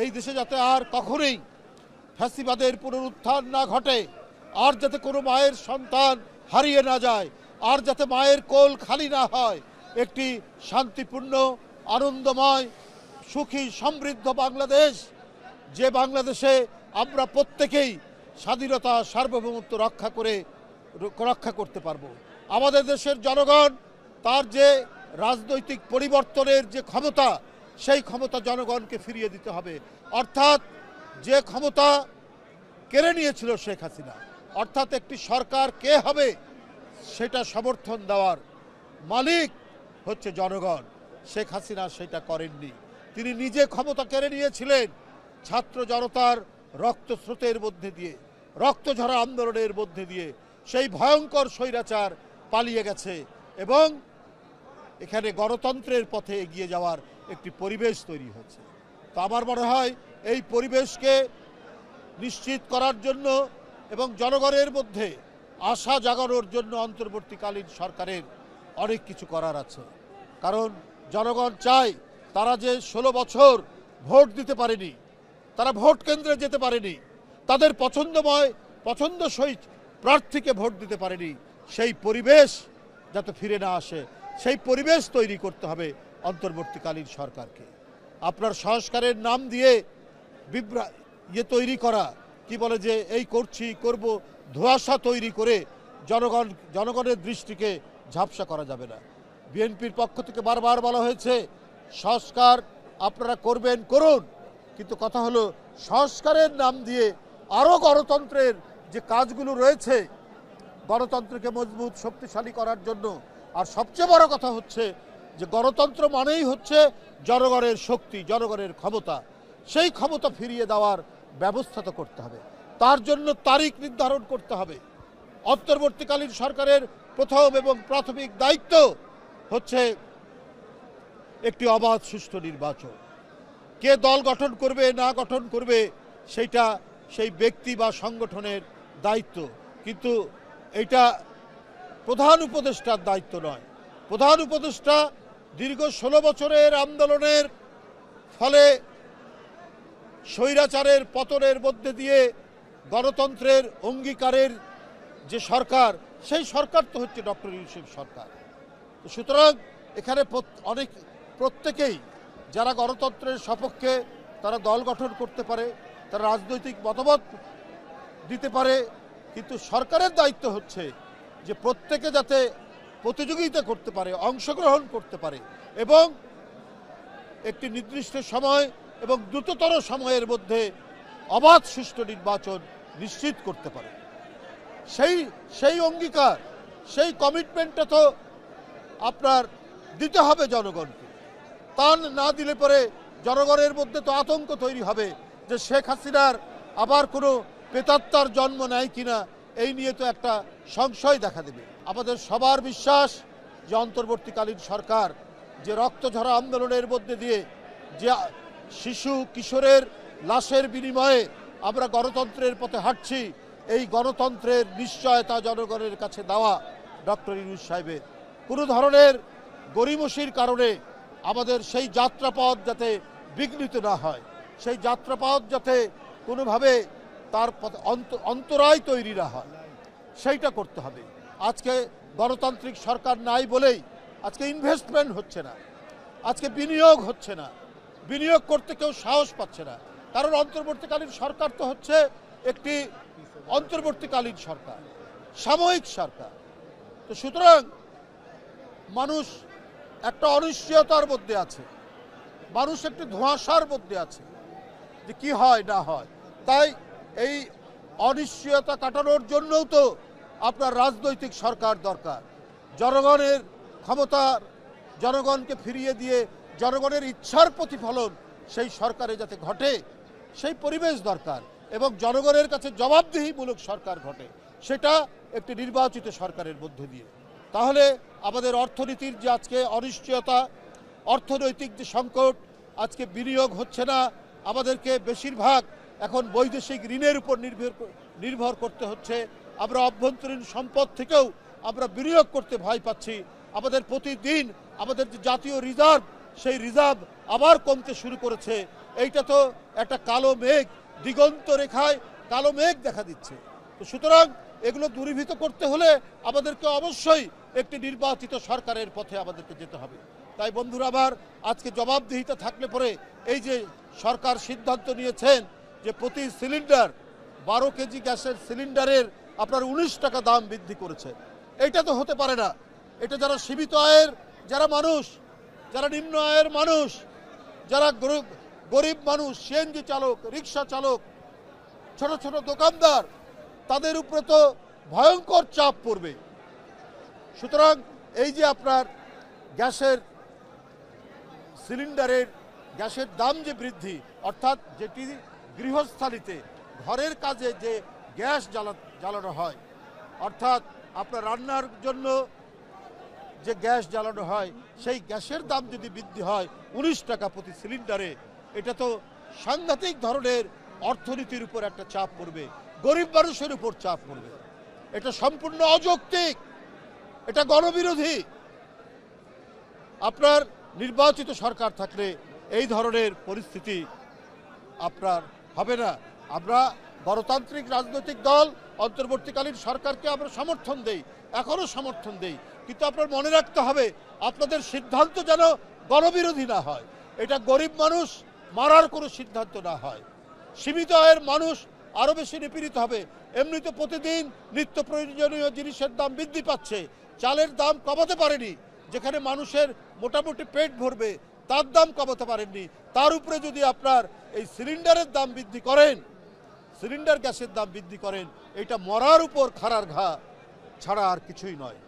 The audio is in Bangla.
এই দেশে যাতে আর কখনোই ফ্যাসিবাদের পুনরুত্থান না ঘটে, আর যাতে কোনো মায়ের সন্তান হারিয়ে না যায়, আর যাতে মায়ের কোল খালি না হয়, একটি শান্তিপূর্ণ আনন্দময় সুখী সমৃদ্ধ বাংলাদেশ, যে বাংলাদেশে আমরা প্রত্যেকেই স্বাধীনতা সার্বভৌমত্ব রক্ষা করতে পারবো। আমাদের দেশের জনগণ তার যে রাজনৈতিক পরিবর্তনের যে ক্ষমতা, সেই ক্ষমতা জনগণকে ফিরিয়ে দিতে হবে। অর্থাৎ যে ক্ষমতা কেড়ে নিয়েছিল শেখ হাসিনা, অর্থাৎ একটি সরকার কে হবে সেটা সমর্থন দেওয়ার মালিক হচ্ছে জনগণ। শেখ হাসিনা সেটা করেননি। তিনি নিজে ক্ষমতা কেড়ে নিয়েছিলেন ছাত্র জনতার রক্তস্রোতের মধ্যে দিয়ে, রক্তঝরা আন্দোলনের মধ্যে দিয়ে। সেই ভয়ঙ্কর স্বৈরাচার পালিয়ে গেছে এবং এখানে গণতন্ত্রের পথে এগিয়ে যাওয়ার একটি পরিবেশ তৈরি হচ্ছে। তো আমার মনে হয় এই পরিবেশকে নিশ্চিত করার জন্য এবং জনগণের মধ্যে আশা জাগানোর জন্য অন্তর্বর্তীকালীন সরকারের অনেক কিছু করার আছে। কারণ জনগণ চায়, তারা যে 16 বছর ভোট দিতে পারেনি, তারা ভোট কেন্দ্রে যেতে পারেনি, তাদের পছন্দসই প্রার্থীকে ভোট দিতে পারেনি, সেই পরিবেশ যাতে ফিরে না আসে, সেই পরিবেশ তৈরি করতে হবে অন্তর্বর্তীকালীন সরকারকে। আপনার সংস্কারের নাম দিয়ে তৈরি করা, কি বলে যে এই করব, ধোঁয়াশা তৈরি করে জনগণের দৃষ্টিকে ঝাপসা করা যাবে না। বিএনপির পক্ষ থেকে বারবার বলা হয়েছে সংস্কার আপনারা করুন, কিন্তু কথা হলো সংস্কারের নাম দিয়ে আরও গণতন্ত্রের যে কাজগুলো রয়েছে, গণতন্ত্রকে মজবুত শক্তিশালী করার জন্য, আর সবচেয়ে বড় কথা হচ্ছে যে গণতন্ত্র মানেই হচ্ছে জনগণের শক্তি, জনগণের ক্ষমতা। সেই ক্ষমতা ফিরিয়ে দেওয়ার ব্যবস্থা তো করতে হবে, তার জন্য তারিখ নির্ধারণ করতে হবে। অন্তর্বর্তীকালীন সরকারের প্রথম এবং প্রাথমিক দায়িত্ব হচ্ছে একটি অবাধ সুষ্ঠু নির্বাচন। কে দল গঠন করবে না গঠন করবে সেইটা সেই ব্যক্তি বা সংগঠনের দায়িত্ব, কিন্তু এটা প্রধান উপদেষ্টার দায়িত্ব নয়। প্রধান উপদেষ্টা দীর্ঘ 16 বছরের আন্দোলনের ফলে স্বৈরাচারের পতনের মধ্যে দিয়ে গণতন্ত্রের অঙ্গীকারের যে সরকার, সেই সরকার তো হচ্ছে ডক্টর ইউনূসের সরকার। সুতরাং এখানে প্রত্যেকেই যারা গণতন্ত্রের সপক্ষে, তারা দল গঠন করতে পারে, তারা রাজনৈতিক মতামত দিতে পারে, কিন্তু সরকারের দায়িত্ব হচ্ছে যে প্রত্যেকে যাতে প্রতিযোগিতা করতে পারে, অংশগ্রহণ করতে পারে এবং একটি নির্দিষ্ট সময় এবং দ্রুততর সময়ের মধ্যে অবাধ সুষ্ঠু নির্বাচন নিশ্চিত করতে পারে। সেই অঙ্গীকার, সেই কমিটমেন্টটা তো আপনার দিতে হবে জনগণকে। তা না দিলে পরে জনগণের মধ্যে তো আতঙ্ক তৈরি হবে যে শেখ হাসিনার আবার কোনো প্রেতাত্মার জন্ম নেয় কিনা, এই নিয়ে তো একটা সংশয় দেখা দেবে। আমাদের সবার বিশ্বাস যে অন্তর্বর্তীকালীন সরকার যে রক্তঝরা আন্দোলনের মধ্যে দিয়ে, যে শিশু কিশোরের লাশের বিনিময়ে আমরা গণতন্ত্রের পথে হাঁটছি, এই গণতন্ত্রের নিশ্চয়তা জনগণের কাছে দেওয়া ডক্টর ইউনূস সাহেবের। কোনো ধরনের গড়িমসির কারণে আমাদের সেই যাত্রাপথ যাতে বিঘ্নিত না হয়, সেই যাত্রাপথ যাতে কোনোভাবে তার অন্তরায় তৈরি না হয়, সেইটা করতে হবে। আজকে গণতান্ত্রিক সরকার নাই বলেই আজকে ইনভেস্টমেন্ট হচ্ছে না, আজকে বিনিয়োগ হচ্ছে না, বিনিয়োগ করতে কেউ সাহস পাচ্ছে না। কারণ অন্তর্বর্তীকালীন সরকার তো হচ্ছে একটি অন্তর্বর্তীকালীন সরকার, সাময়িক সরকার। তো সুতরাং মানুষ একটা অনিশ্চয়তার মধ্যে আছে, মানুষ একটি ধোঁয়াশার মধ্যে আছে যে কি হয় না হয়। তাই এই অনিশ্চয়তা কাটানোর জন্যও তো আপনার রাজনৈতিক সরকার দরকার। জনগণের ক্ষমতার, জনগণকে ফিরিয়ে দিয়ে জনগণের ইচ্ছার প্রতিফলন সেই সরকারে যাতে ঘটে, সেই পরিবেশ দরকার এবং জনগণের কাছে জবাবদিহিমূলক সরকার ঘটে, সেটা একটি নির্বাচিত সরকারের মধ্যে দিয়ে। তাহলে আমাদের অর্থনীতির যে আজকে অনিশ্চয়তা, অর্থনৈতিক যে সংকট, আজকে বিনিয়োগ হচ্ছে না, আমাদেরকে বেশিরভাগ এখন বৈদেশিক ঋণের উপর নির্ভর করতে হচ্ছে। আমরা অভ্যন্তরীণ সম্পদ থেকেও আমরা বিনিয়োগ করতে ভয় পাচ্ছি। আমাদের প্রতিদিন আমাদের যে জাতীয় রিজার্ভ, সেই রিজার্ভ আবার কমতে শুরু করেছে। এইটা তো একটা কালো মেঘ, দিগন্ত রেখায় কালো মেঘ দেখা দিচ্ছে। তো সুতরাং এগুলো দূরীভূত করতে হলে আমাদেরকে অবশ্যই একটি নির্বাচিত সরকারের পথে আমাদেরকে যেতে হবে। তাই বন্ধুরা আমার, আজকে জবাবদিহিতা থাকলে পরে এই যে সরকার সিদ্ধান্ত নিয়েছেন যে প্রতি সিলিন্ডার 12 কেজি গ্যাসের সিলিন্ডারের আপনার 19 টাকা দাম বৃদ্ধি করেছে, এইটা তো হতে পারে না। এটা যারা সীমিত আয়ের যারা মানুষ, যারা নিম্ন আয়ের মানুষ, যারা গরিব মানুষ, সিএনজি চালক, রিক্সা চালক, ছোট ছোট দোকানদার, তাদের উপরে তো ভয়ঙ্কর চাপ পড়বে। সুতরাং এই যে আপনার গ্যাসের সিলিন্ডারের গ্যাসের দাম যে বৃদ্ধি, অর্থাৎ যেটি গৃহস্থালিতে ঘরের কাজে যে গ্যাস জ্বালানো হয়, অর্থাৎ আপনার রান্নার জন্য যে গ্যাস জ্বালানো হয়, সেই গ্যাসের দাম যদি বৃদ্ধি হয় 19 টাকা প্রতি সিলিন্ডারে, এটা তো সাংঘাতিক ধরনের অর্থনীতির উপর একটা চাপ পড়বে, গরিব মানুষের উপর চাপ পড়বে। এটা সম্পূর্ণ অযৌক্তিক, এটা গণবিরোধী। আপনার নির্বাচিত সরকার থাকলে এই ধরনের পরিস্থিতি আপনার হবে না। আমরা গণতান্ত্রিক রাজনৈতিক দল অন্তর্বর্তীকালীন সরকারকে আমরা সমর্থন দেই, এখনও সমর্থন দেই, কিন্তু আপনার মনে রাখতে হবে আপনাদের সিদ্ধান্ত যেন গণবিরোধী না হয়, এটা গরিব মানুষ মারার কোনো সিদ্ধান্ত না হয়। সীমিত আয়ের মানুষ আরও বেশি নিপীড়িত হবে। এমনিতে প্রতিদিন নিত্য প্রয়োজনীয় জিনিসের দাম বৃদ্ধি পাচ্ছে, চালের দাম কমাতে পারেনি, যেখানে মানুষের মোটামুটি পেট ভরবে তার দাম কমাতে পারেননি, তার উপরে যদি আপনার এই সিলিন্ডারের দাম বৃদ্ধি করেন, সিলিন্ডার গ্যাসের দাম বৃদ্ধি করেন, এটা মরার উপর খাড়ার ঘা ছাড়া আর কিছুই নয়।